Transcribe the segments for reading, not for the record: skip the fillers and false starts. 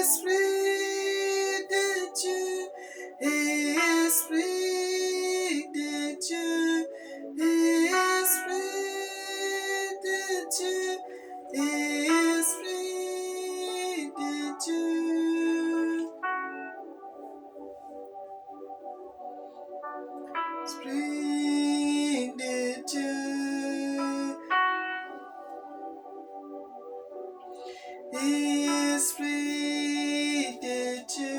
Esprit de Dieu, Esprit de Dieu, Esprit de Dieu. Esprit de Dieu, Esprit de Dieu,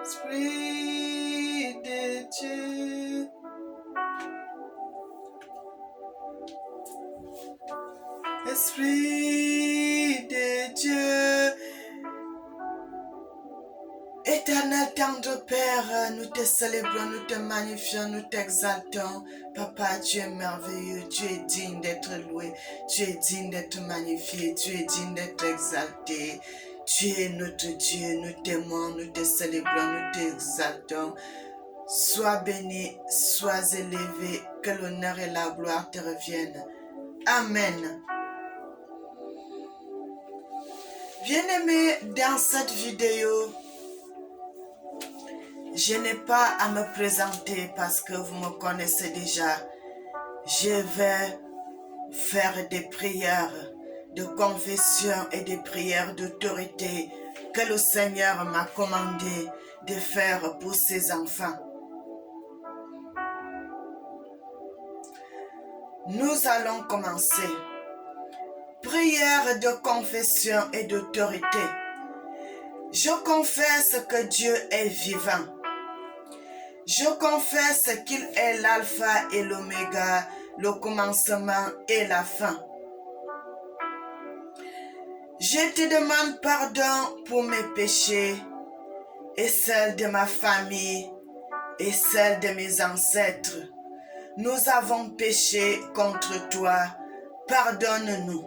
Esprit de Dieu, Esprit de Dieu. Éternel tendre Père, nous te célébrons, nous te magnifions, nous t'exaltons. Papa, tu es merveilleux, tu es digne d'être loué, tu es digne d'être magnifié, tu es digne d'être exalté. Tu es notre Dieu, nous t'aimons, nous te célébrons, nous t'exaltons. Sois béni, sois élevé, que l'honneur et la gloire te reviennent. Amen. Bien-aimés, dans cette vidéo, je n'ai pas à me présenter parce que vous me connaissez déjà. Je vais faire des prières de confession et des prières d'autorité que le Seigneur m'a commandé de faire pour ses enfants. Nous allons commencer. Prière de confession et d'autorité. Je confesse que Dieu est vivant. Je confesse qu'il est l'alpha et l'oméga, le commencement et la fin. Je te demande pardon pour mes péchés et celles de ma famille et celles de mes ancêtres. Nous avons péché contre toi. Pardonne-nous.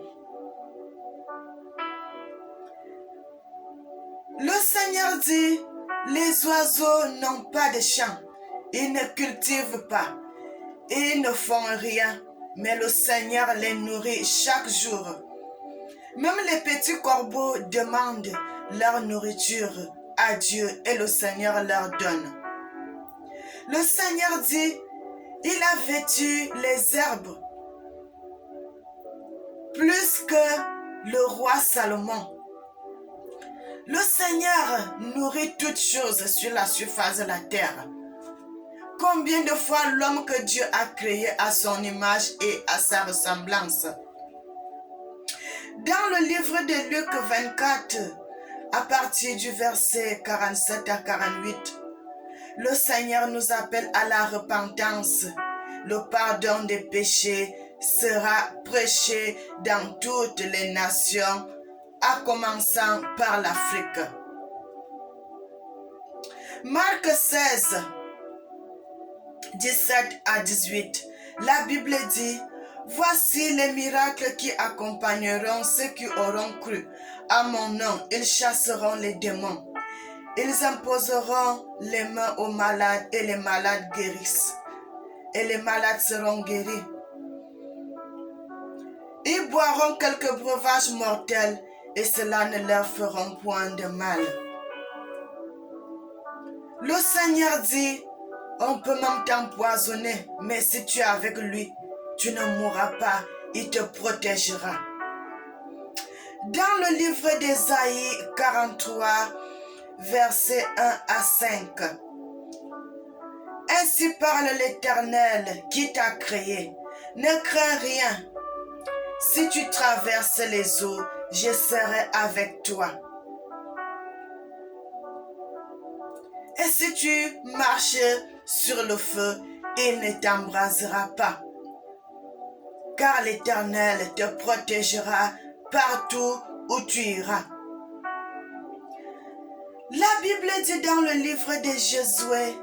Le Seigneur dit, les oiseaux n'ont pas de champ. Ils ne cultivent pas, ils ne font rien, mais le Seigneur les nourrit chaque jour. Même les petits corbeaux demandent leur nourriture à Dieu et le Seigneur leur donne. Le Seigneur dit, il a vêtu les herbes plus que le roi Salomon. Le Seigneur nourrit toutes choses sur la surface de la terre. Combien de fois l'homme que Dieu a créé à son image et à sa ressemblance? Dans le livre de Luc 24, à partir du verset 47 à 48, le Seigneur nous appelle à la repentance. Le pardon des péchés sera prêché dans toutes les nations, à commencer par l'Afrique. Marc 16, 17 à 18, la Bible dit, voici les miracles qui accompagneront ceux qui auront cru. À mon nom, ils chasseront les démons. Ils imposeront les mains aux malades et les malades guérissent. Et les malades seront guéris. Ils boiront quelques breuvages mortels et cela ne leur fera point de mal. Le Seigneur dit, on peut même t'empoisonner, mais si tu es avec lui, tu ne mourras pas, il te protégera. Dans le livre d'Ésaïe 43, versets 1 à 5. Ainsi parle l'Éternel qui t'a créé. Ne crains rien. Si tu traverses les eaux, je serai avec toi. Et si tu marches sur le feu, il ne t'embrasera pas. Car l'Éternel te protégera partout où tu iras. La Bible dit dans le livre de Josué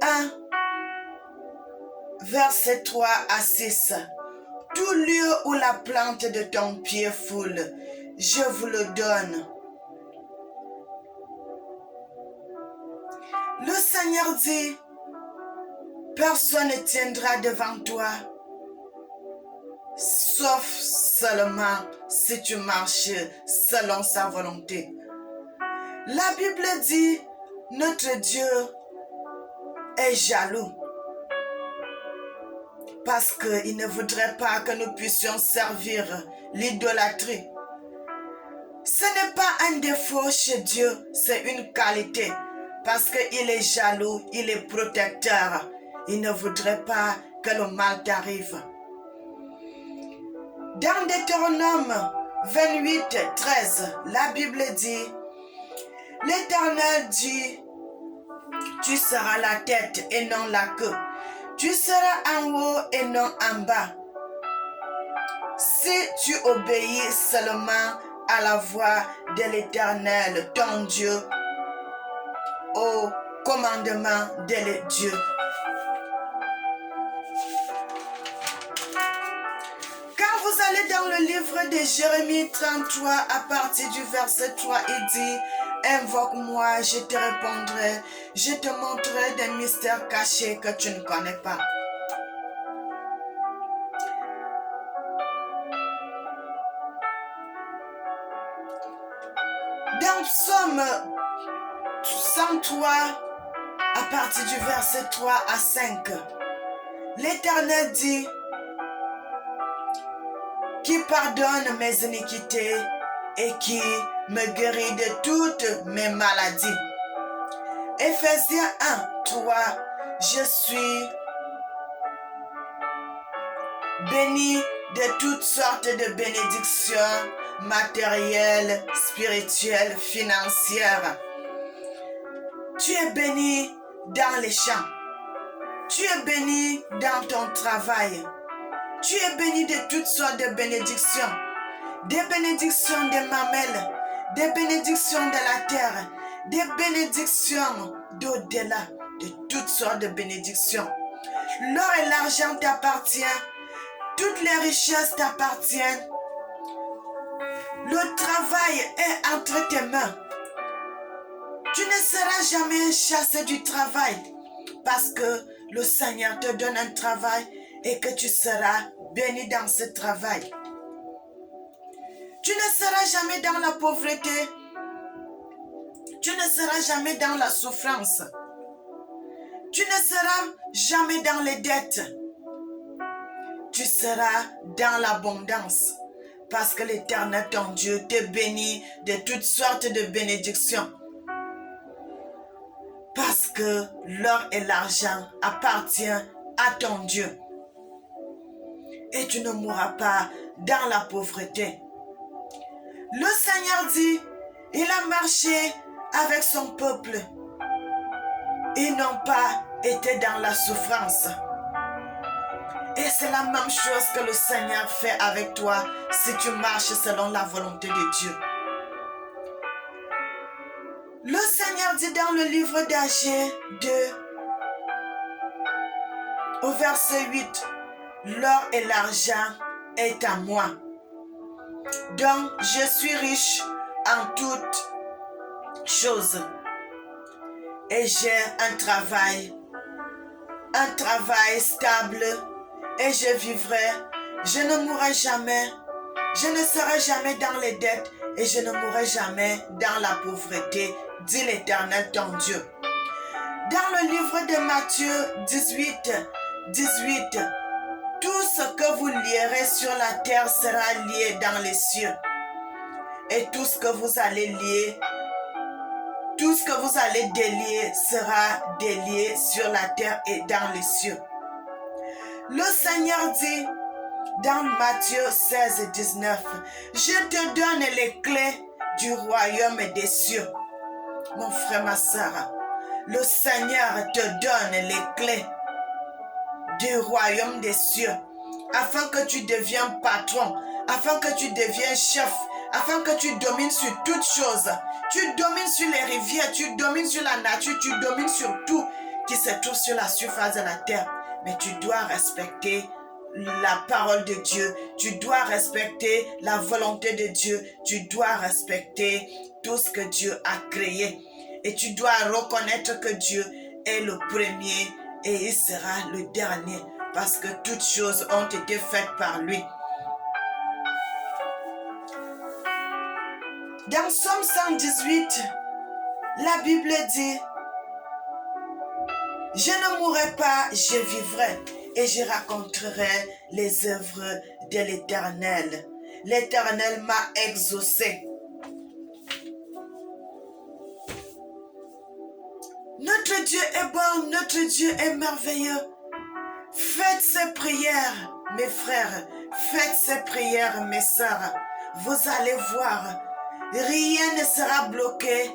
1, verset 3 à 6. Tout lieu où la plante de ton pied foule, je vous le donne. Le Seigneur dit, Personne ne tiendra devant toi, sauf seulement si tu marches selon sa volonté. La Bible dit, notre Dieu est jaloux parce qu'il ne voudrait pas que nous puissions servir l'idolâtrie. Ce n'est pas un défaut chez Dieu, c'est une qualité. Parce qu'il est jaloux, il est protecteur. Il ne voudrait pas que le mal t'arrive. Dans Deutéronome 28, 13, la Bible dit, l'Éternel dit, tu seras la tête et non la queue. Tu seras en haut et non en bas. Si tu obéis seulement à la voix de l'Éternel, ton Dieu, au commandement de Dieu. Quand vous allez dans le livre de Jérémie 33, à partir du verset 3, il dit, invoque-moi, je te répondrai, je te montrerai des mystères cachés que tu ne connais pas. Dans Psaume 103, à partir du verset 3 à 5, l'Éternel dit, qui pardonne mes iniquités et qui me guérit de toutes mes maladies. Éphésiens 1, 3, je suis béni de toutes sortes de bénédictions matérielles, spirituelles, financières. Tu es béni dans les champs. Tu es béni dans ton travail. Tu es béni de toutes sortes de bénédictions. Des bénédictions des mamelles, des bénédictions de la terre, des bénédictions d'au-delà, de toutes sortes de bénédictions. L'or et l'argent t'appartiennent. Toutes les richesses t'appartiennent. Le travail est entre tes mains. Tu ne seras jamais chassé du travail parce que le Seigneur te donne un travail et que tu seras béni dans ce travail. Tu ne seras jamais dans la pauvreté. Tu ne seras jamais dans la souffrance. Tu ne seras jamais dans les dettes. Tu seras dans l'abondance parce que l'Éternel, ton Dieu, te bénit de toutes sortes de bénédictions. Parce que l'or et l'argent appartiennent à ton Dieu. Et tu ne mourras pas dans la pauvreté. Le Seigneur dit, il a marché avec son peuple. Ils n'ont pas été dans la souffrance. Et c'est la même chose que le Seigneur fait avec toi si tu marches selon la volonté de Dieu. Le Seigneur dit dans le livre d'Agé 2, au verset 8, l'or et l'argent est à moi. Donc je suis riche en toutes choses. Et j'ai un travail stable. Et je vivrai, je ne mourrai jamais, je ne serai jamais dans les dettes et je ne mourrai jamais dans la pauvreté, dit l'Éternel ton Dieu. Dans le livre de Matthieu 18, tout ce que vous lierez sur la terre sera lié dans les cieux. Et tout ce que vous allez lier, tout ce que vous allez délier sera délié sur la terre et dans les cieux. Le Seigneur dit dans Matthieu 16, 19, je te donne les clés du royaume des cieux. Mon frère, ma soeur, le Seigneur te donne les clés du royaume des cieux afin que tu deviennes patron, afin que tu deviennes chef, afin que tu domines sur toutes choses. Tu domines sur les rivières, tu domines sur la nature, tu domines sur tout qui se trouve sur la surface de la terre. Mais tu dois respecter la parole de Dieu, tu dois respecter la volonté de Dieu, tu dois respecter tout ce que Dieu a créé. Et tu dois reconnaître que Dieu est le premier et il sera le dernier parce que toutes choses ont été faites par lui. Dans Psaume 118, la Bible dit, « Je ne mourrai pas, je vivrai et je raconterai les œuvres de l'Éternel. L'Éternel m'a exaucé. » Notre Dieu est bon, notre Dieu est merveilleux. Faites ces prières, mes frères, faites ces prières, mes sœurs. Vous allez voir, rien ne sera bloqué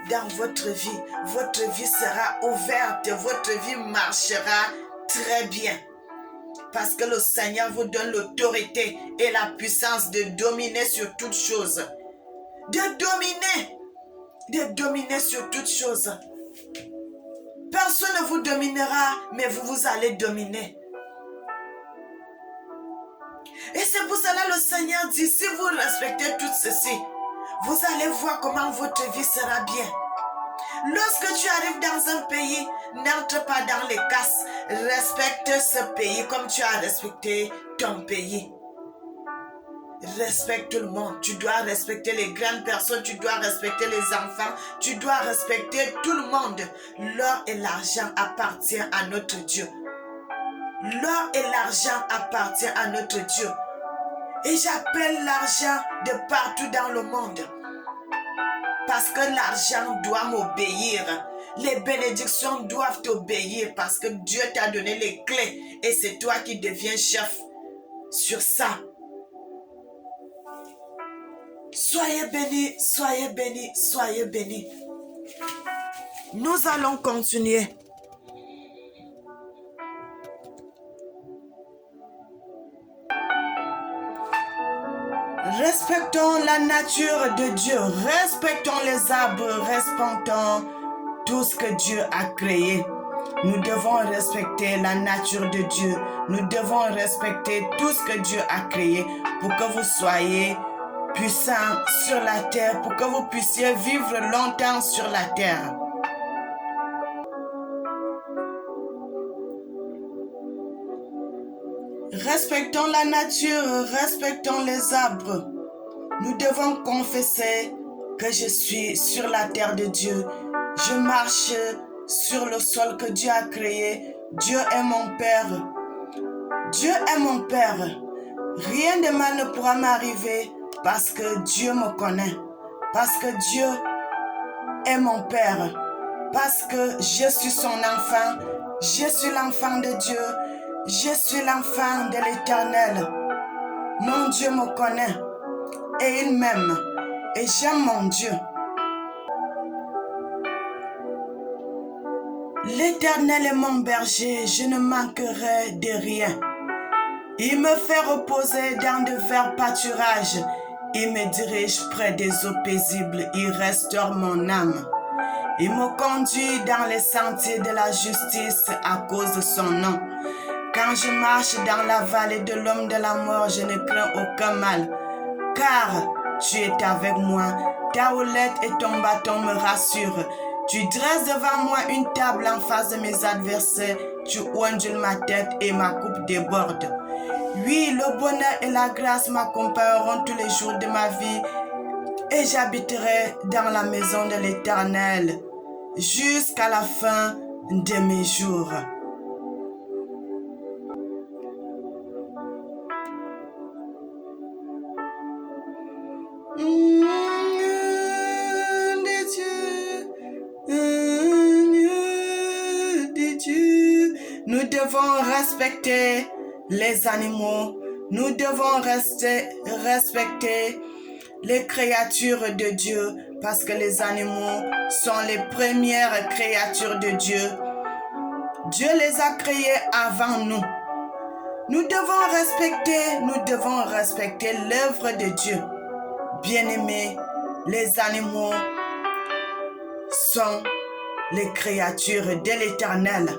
dans votre vie. Votre vie sera ouverte, votre vie marchera très bien. Parce que le Seigneur vous donne l'autorité et la puissance de dominer sur toutes choses. De dominer sur toutes choses. Personne ne vous dominera, mais vous allez dominer. Et c'est pour cela le Seigneur dit, si vous respectez tout ceci, vous allez voir comment votre vie sera bien. Lorsque tu arrives dans un pays, n'entre pas dans les casses. Respecte ce pays comme tu as respecté ton pays. Respecte tout le monde. Tu dois respecter les grandes personnes, tu dois respecter les enfants, tu dois respecter tout le monde. L'or et l'argent appartiennent à notre Dieu. L'or et l'argent appartiennent à notre Dieu. Et j'appelle l'argent de partout dans le monde. Parce que l'argent doit m'obéir. Les bénédictions doivent t'obéir parce que Dieu t'a donné les clés et c'est toi qui deviens chef sur ça. Soyez bénis, soyez bénis, soyez bénis. Nous allons continuer. Respectons la nature de Dieu, respectons les arbres, respectons tout ce que Dieu a créé. Nous devons respecter la nature de Dieu. Nous devons respecter tout ce que Dieu a créé pour que vous soyez puissants sur la terre, pour que vous puissiez vivre longtemps sur la terre. Respectons la nature, respectons les arbres. Nous devons confesser que je suis sur la terre de Dieu. Je marche sur le sol que Dieu a créé. Dieu est mon Père. Dieu est mon Père. Rien de mal ne pourra m'arriver parce que Dieu me connaît. Parce que Dieu est mon Père. Parce que je suis son enfant. Je suis l'enfant de Dieu. Je suis l'enfant de l'Éternel. Mon Dieu me connaît et il m'aime et j'aime mon Dieu. L'Éternel est mon berger, je ne manquerai de rien. Il me fait reposer dans de verts pâturages. Il me dirige près des eaux paisibles. Il restaure mon âme. Il me conduit dans les sentiers de la justice à cause de son nom. Quand je marche dans la vallée de l'homme de la mort, je ne crains aucun mal, car tu es avec moi. Ta houlette et ton bâton me rassurent. Tu dresses devant moi une table en face de mes adversaires. Tu ondules ma tête et ma coupe déborde. Oui, le bonheur et la grâce m'accompagneront tous les jours de ma vie et j'habiterai dans la maison de l'Éternel jusqu'à la fin de mes jours. Nous devons respecter les animaux. Nous devons respecter les créatures de Dieu parce que les animaux sont les premières créatures de Dieu. Dieu les a créés avant nous. Nous devons respecter l'œuvre de Dieu. Bien-aimés, les animaux sont les créatures de l'Éternel.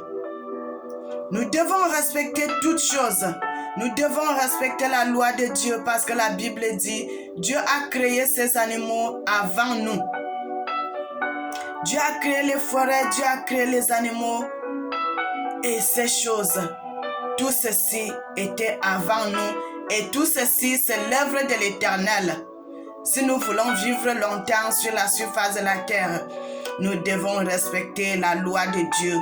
Nous devons respecter toutes choses. Nous devons respecter la loi de Dieu parce que la Bible dit Dieu a créé ces animaux avant nous. Dieu a créé les forêts, Dieu a créé les animaux Et ces choses, tout ceci était avant nous et tout ceci c'est l'œuvre de l'Éternel. Si nous voulons vivre longtemps sur la surface de la terre, nous devons respecter la loi de Dieu.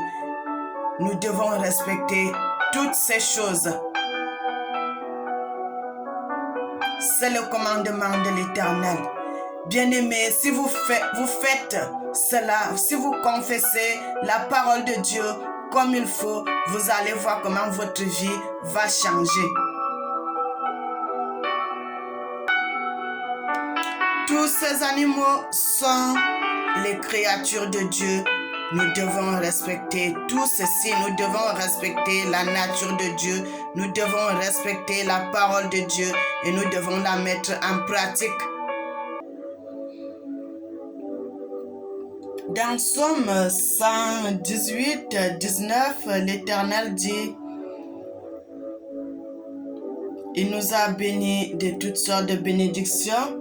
Nous devons respecter toutes ces choses. C'est le commandement de l'Éternel. Bien-aimés, si vous faites cela, si vous confessez la parole de Dieu comme il faut, vous allez voir comment votre vie va changer. Tous ces animaux sont les créatures de Dieu. Nous devons respecter tout ceci. Nous devons respecter la nature de Dieu. Nous devons respecter la parole de Dieu et nous devons la mettre en pratique. Dans Psaume 118, 19, l'Éternel dit: il nous a bénis de toutes sortes de bénédictions.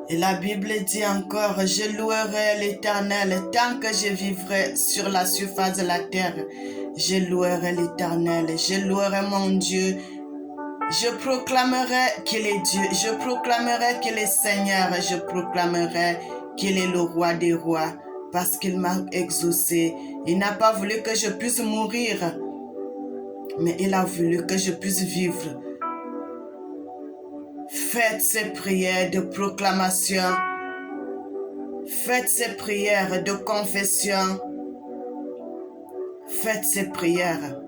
Et la Bible dit encore: je louerai l'Éternel tant que je vivrai sur la surface de la terre. Je louerai l'Éternel, je louerai mon Dieu. Je proclamerai qu'il est Dieu, je proclamerai qu'il est Seigneur, je proclamerai qu'il est le roi des rois, parce qu'il m'a exaucé. Il n'a pas voulu que je puisse mourir, mais il a voulu que je puisse vivre. Faites ces prières de proclamation, faites ces prières de confession, faites ces prières.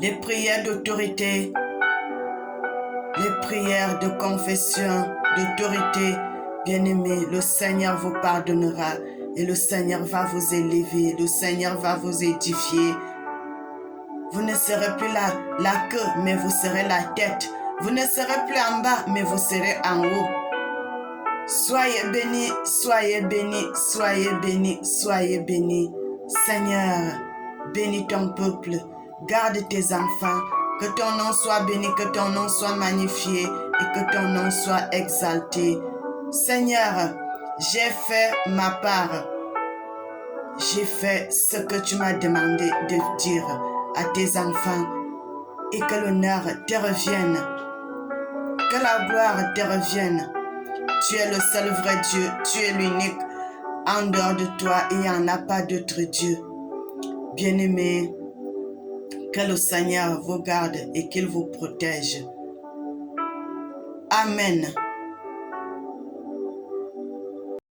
Les prières d'autorité, les prières de confession, d'autorité, bien-aimés, le Seigneur vous pardonnera et le Seigneur va vous élever, le Seigneur va vous édifier. Vous ne serez plus la queue, mais vous serez la tête. Vous ne serez plus en bas, mais vous serez en haut. Soyez bénis, soyez bénis, soyez bénis, soyez bénis. Seigneur, bénis ton peuple, garde tes enfants, que ton nom soit béni, que ton nom soit magnifié et que ton nom soit exalté. Seigneur, j'ai fait ma part. J'ai fait ce que tu m'as demandé de dire à tes enfants et que l'honneur te revienne, que la gloire te revienne. Tu es le seul vrai Dieu, tu es l'unique. En dehors de toi, il n'y en a pas d'autre Dieu. Bien-aimés, que le Seigneur vous garde et qu'il vous protège. Amen.